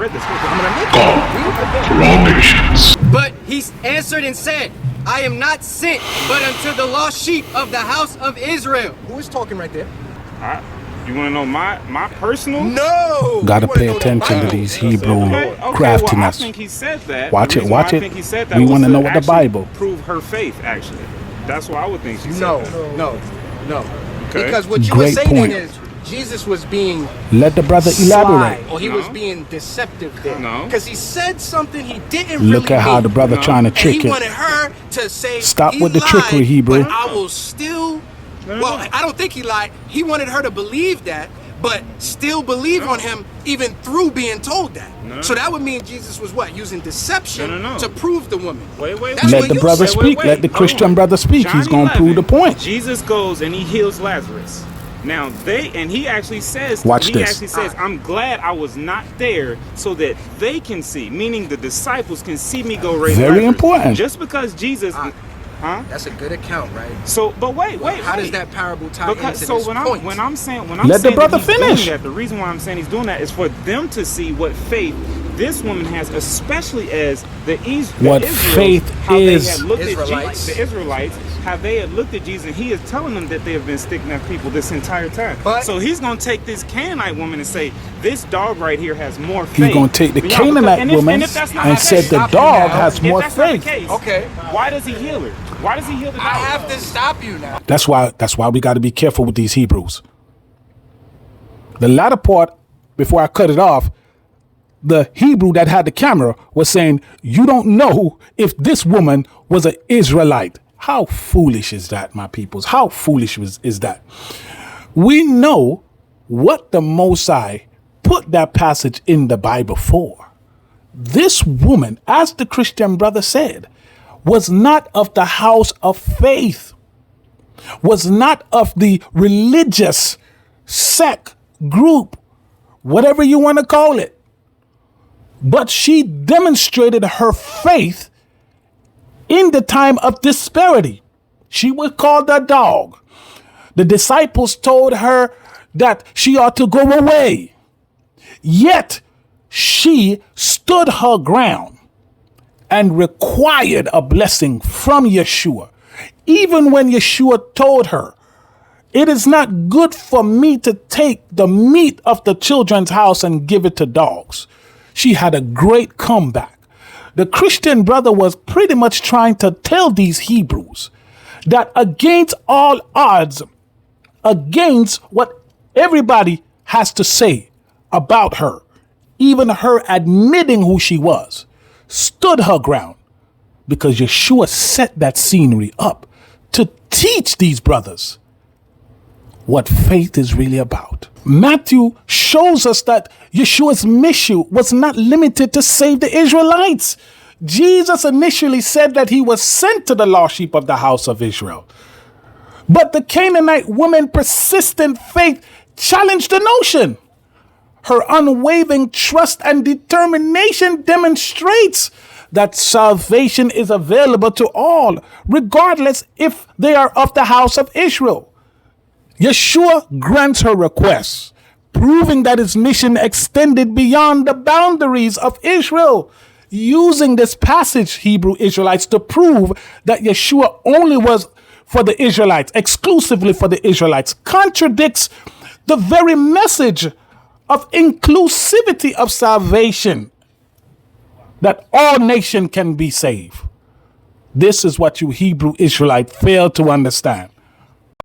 read the scripture. I'm God for all nations. But he answered and said, I am not sent, but unto the lost sheep of the house of Israel. Who is talking right there? You want to know my personal? No! Gotta pay attention to these Hebrew craftiness. Well, I think he said that. Watch it. I think he said that We was want to to know what the actually Bible. prove her faith, actually. That's what I would think she said. No. Okay. Because what you Great were saying point. is Jesus was being Let the brother elaborate. or he was being deceptive there. No. Because he said something he didn't Look really at how mean. the brother trying to And trick he him. wanted her to say, Stop he with the lied, trickery, Hebrew. But I will still. Well, I don't think he lied. He wanted her to believe that, but still believe on him even through being told that. So that would mean Jesus was what? Using deception to prove the woman. Wait. That's Let what the you brother said. speak. Let the Christian brother speak. He's John going to prove the 11, point. Jesus goes and he heals Lazarus. Now he actually says, Watch this. I'm glad I was not there so that they can see, meaning the disciples can see me go raise Very Lazarus. important. Just because Jesus, That's a good account, right? So, but wait. How does that parable tie into this point? When I'm saying Let the brother that he's finish. doing that, the reason why I'm saying he's doing that is for them to see what faith this woman has, especially as What faith is. Israelites. The Israelites, how they had looked at Jesus, and he is telling them that they have been stick-necked people this entire time. So he's going to take this Canaanite woman and say, this dog right here has more faith. He's going to take the Canaanite woman and said the dog has more faith. Okay. Why does he heal her? Why does he heal the dog? I have to stop you now. That's why we got to be careful with these Hebrews. The latter part, before I cut it off, the Hebrew that had the camera was saying, you don't know if this woman was an Israelite. How foolish is that, my peoples? How foolish is that? We know what the Most High put that passage in the Bible for. This woman, as the Christian brother said, was not of the house of faith, was not of the religious sect, group, whatever you want to call it. But she demonstrated her faith in the time of disparity. She was called a dog. The disciples told her that she ought to go away. Yet she stood her ground and required a blessing from Yeshua. Even when Yeshua told her, it is not good for me to take the meat of the children's house and give it to dogs. She had a great comeback. The Christian brother was pretty much trying to tell these Hebrews that against all odds, against what everybody has to say about her, even her admitting who she was, stood her ground, because Yeshua set that scenery up to teach these brothers what faith is really about. Matthew shows us that Yeshua's mission was not limited to save the Israelites. Jesus initially said that he was sent to the lost sheep of the house of Israel. But the Canaanite woman's persistent faith challenged the notion. Her unwavering trust and determination demonstrates that salvation is available to all, regardless if they are of the house of Israel. Yeshua grants her request, proving that his mission extended beyond the boundaries of Israel. Using this passage, Hebrew Israelites, to prove that Yeshua only was for the Israelites, exclusively for the Israelites, contradicts the very message of inclusivity of salvation, that all nation can be saved. This is what you Hebrew Israelite fail to understand.